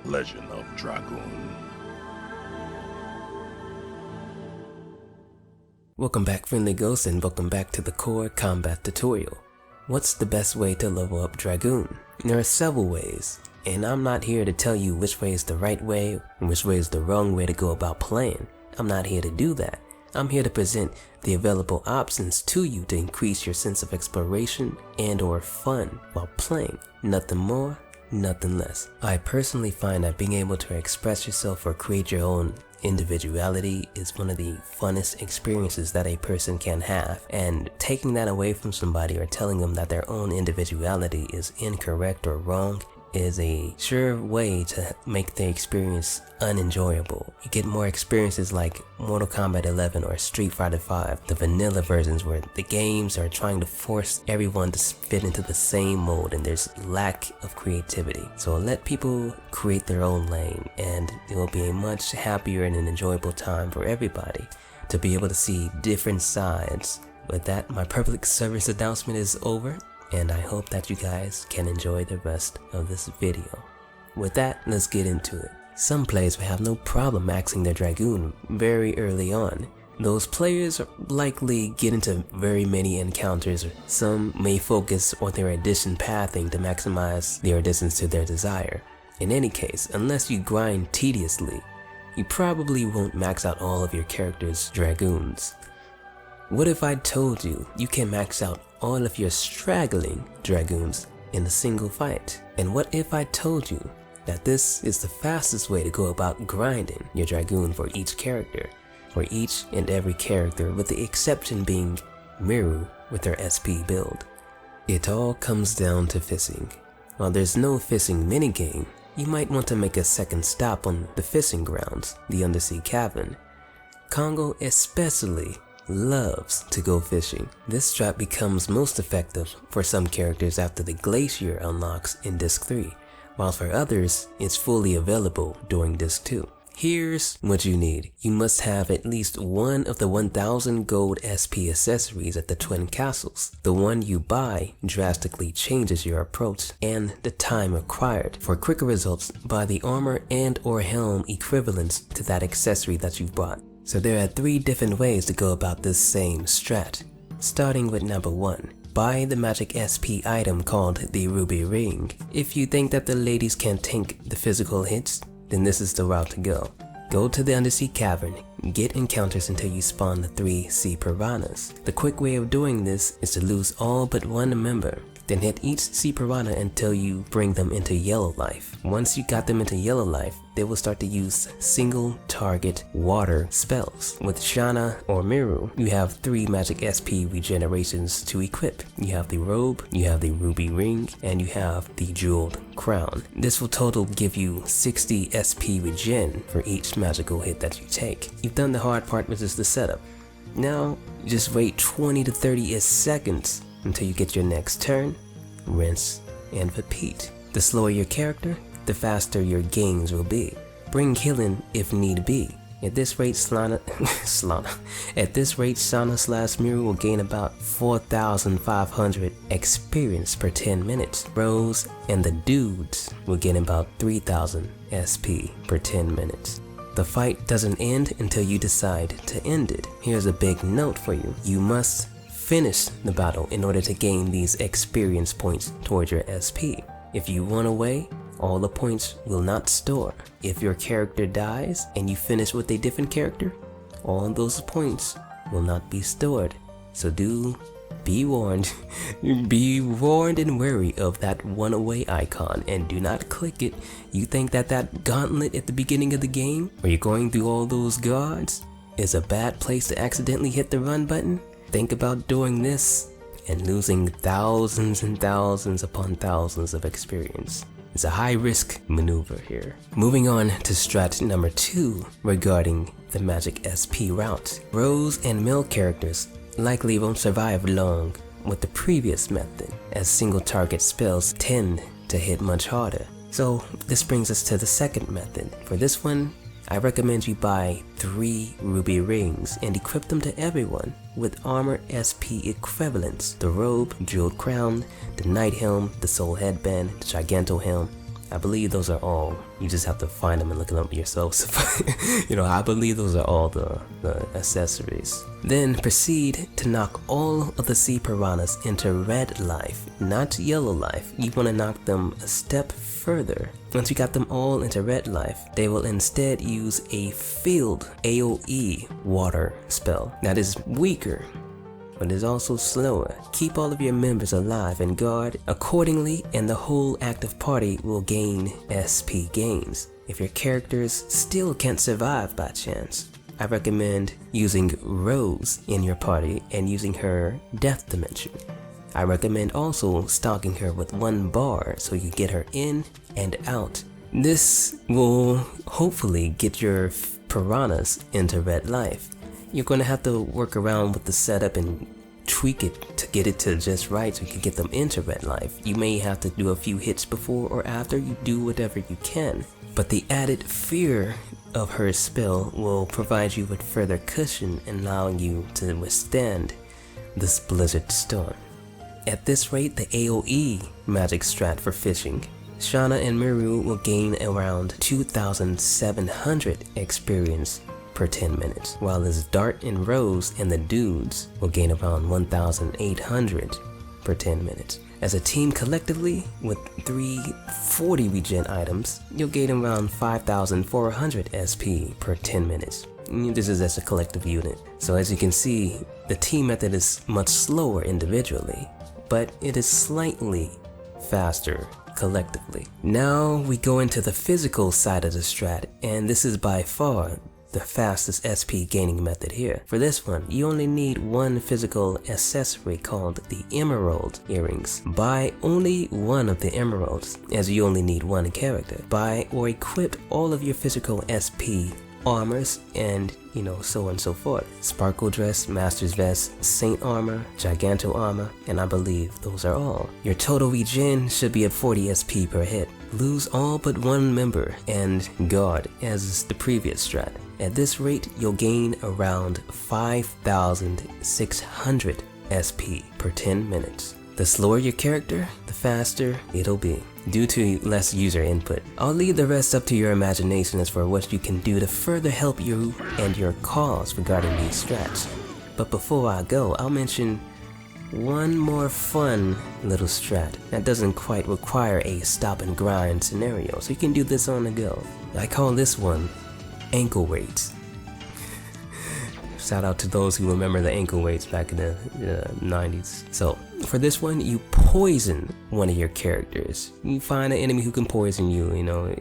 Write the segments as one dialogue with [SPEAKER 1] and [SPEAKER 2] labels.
[SPEAKER 1] Legend of Dragoon.
[SPEAKER 2] Welcome back, friendly ghosts, and welcome back to the core combat tutorial. What's the best way to level up Dragoon? There are several ways, and I'm not here to tell you which way is the right way and which way is the wrong way to go about playing. I'm not here to do that. I'm here to present the available options to you to increase your sense of exploration and or fun while playing. Nothing more, nothing less. I personally find that being able to express yourself or create your own individuality is one of the funnest experiences that a person can have, and taking that away from somebody or telling them that their own individuality is incorrect or wrong is a sure way to make the experience unenjoyable. You get more experiences like Mortal Kombat 11 or Street Fighter 5, the vanilla versions where the games are trying to force everyone to fit into the same mold and there's lack of creativity. So let people create their own lane and it will be a much happier and an enjoyable time for everybody to be able to see different sides. With that, my public service announcement is over, and I hope that you guys can enjoy the rest of this video. With that, let's get into it. Some players will have no problem maxing their Dragoon very early on. Those players likely get into very many encounters. Some may focus on their addition pathing to maximize their additions to their desire. In any case, unless you grind tediously, you probably won't max out all of your character's Dragoons. What if I told you you can max out all of your straggling Dragoons in a single fight? And what if I told you that this is the fastest way to go about grinding your Dragoon for each character, for each and every character, with the exception being Miru with her SP build? It all comes down to fishing. While there's no fishing minigame, you might want to make a second stop on the fishing grounds, the undersea cavern. Congo especially loves to go fishing. This strat becomes most effective for some characters after the glacier unlocks in Disc 3, while for others it's fully available during Disc 2. Here's what you need. You must have at least one of the 1000 gold SP accessories at the Twin Castles. The one you buy drastically changes your approach and the time required. For quicker results, buy the armor and or helm equivalents to that accessory that you've bought. So there are 3 different ways to go about this same strat. Starting with number 1. Buy the magic SP item called the Ruby Ring. If you think that the ladies can tank the physical hits, then this is the route to go. Go to the undersea cavern, get encounters until you spawn the 3 sea piranhas. The quick way of doing this is to lose all but one member. Then hit each sea piranha until you bring them into yellow life. Once you got them into yellow life, they will start to use single target water spells. With Shana or Miru, you have 3 magic SP regenerations to equip. You have the robe, you have the ruby ring, and you have the jeweled crown. This will total give you 60 SP regen for each magical hit that you take. You've done the hard part, which is the setup. Now, just wait 20 to 30 seconds until you get your next turn, rinse, and repeat. The slower your character, the faster your gains will be. Bring healing if need be. At this rate, Shana / Miru will gain about 4,500 experience per 10 minutes. Rose and the dudes will gain about 3,000 SP per 10 minutes. The fight doesn't end until you decide to end it. Here's a big note for you. You must finish the battle in order to gain these experience points towards your SP. If you run away, all the points will not store. If your character dies and you finish with a different character, all those points will not be stored. So be warned. Be warned and wary of that run away icon, and do not click it. You think that gauntlet at the beginning of the game, where you're going through all those guards, is a bad place to accidentally hit the run button? Think about doing this and losing thousands and thousands upon thousands of experience. It's a high-risk maneuver here. Moving on to strat number 2 regarding the magic SP route. Rose and male characters likely won't survive long with the previous method, as single target spells tend to hit much harder. So this brings us to the second method. For this one, I recommend you buy 3 ruby rings and equip them to everyone with armor SP equivalents: the robe, jeweled crown, the knight helm, the soul headband, the giganto helm, I believe those are all. You just have to find them and look them up yourself. I believe those are all the accessories. Then proceed to knock all of the sea piranhas into red life, not yellow life. You want to knock them a step further. Once you got them all into red life, they will instead use a field AoE water spell that is weaker, but is also slower. Keep all of your members alive and guard accordingly, and the whole active party will gain SP gains. If your characters still can't survive by chance, I recommend using Rose in your party and using her death dimension. I recommend also stocking her with 1 bar so you get her in and out. This will hopefully get your piranhas into red life. You're going to have to work around with the setup and tweak it to get it to just right so you can get them into red life. You may have to do a few hits before or after. You do whatever you can. But the added fear of her spell will provide you with further cushion, allowing you to withstand this blizzard storm. At this rate, the AoE magic strat for fishing, Shauna and Miru will gain around 2,700 experience per 10 minutes, while as Dart and Rose and the dudes will gain around 1,800 per 10 minutes. As a team collectively, with 340 regen items, you'll gain around 5,400 SP per 10 minutes. This is as a collective unit. So as you can see, the team method is much slower individually, but it is slightly faster collectively. Now we go into the physical side of the strat, and this is by far the fastest SP gaining method here. For this one, you only need 1 physical accessory called the Emerald Earrings. Buy only 1 of the emeralds, as you only need 1 character. Buy or equip all of your physical SP armors, and so on and so forth. Sparkle Dress, Master's Vest, Saint Armor, Giganto Armor, and I believe those are all. Your total regen should be at 40 SP per hit. Lose all but 1 member and guard as the previous strat. At this rate, you'll gain around 5,600 SP per 10 minutes. The slower your character, the faster it'll be, due to less user input. I'll leave the rest up to your imagination as for what you can do to further help you and your cause regarding these strats. But before I go, I'll mention one more fun little strat that doesn't quite require a stop and grind scenario, so you can do this on the go. I call this one ankle weights. Shout out to those who remember the ankle weights back in the 90s. So for this one, you poison one of your characters. You find an enemy who can poison you,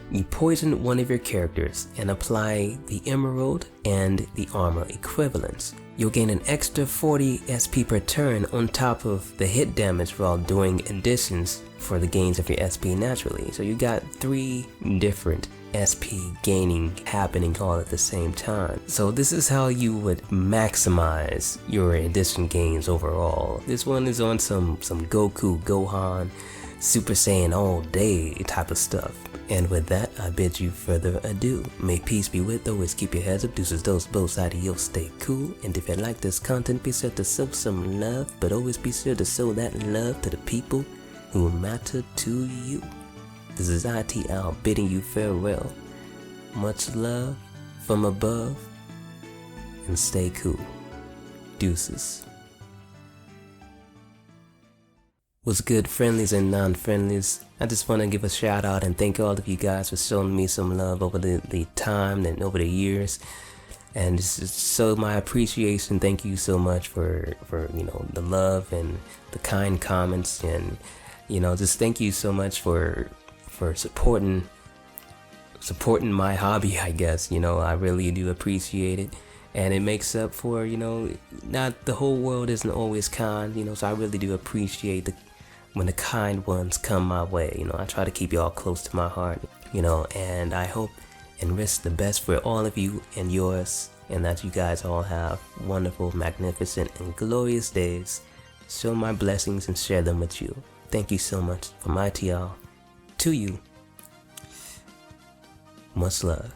[SPEAKER 2] you poison one of your characters and apply the emerald and the armor equivalents. You'll gain an extra 40 SP per turn on top of the hit damage while doing additions for the gains of your SP naturally. So you got 3 different SP gaining happening all at the same time. So this is how you would maximize your addition gains overall. This one is on some Goku, Gohan, Super Saiyan all day type of stuff. And with that, I bid you further ado. May peace be with, always keep your heads up, deuces, those, both adios, stay cool. And if you like this content, be sure to show some love, but always be sure to show that love to the people who matter to you. This is ITOwl bidding you farewell. Much love from above, and stay cool. Deuces. What's good, friendlies and non-friendlies? I just want to give a shout out and thank all of you guys for showing me some love over the time and over the years. And just show my appreciation. Thank you so much for the love and the kind comments, and just thank you so much for supporting my hobby, I guess. I really do appreciate it, and it makes up for not the whole world isn't always kind, so I really do appreciate when the kind ones come my way. I try to keep y'all close to my heart, and I hope and wish the best for all of you and yours, and that you guys all have wonderful, magnificent, and glorious days. Show my blessings and share them with you. Thank you so much from ITOwl to you. Much love.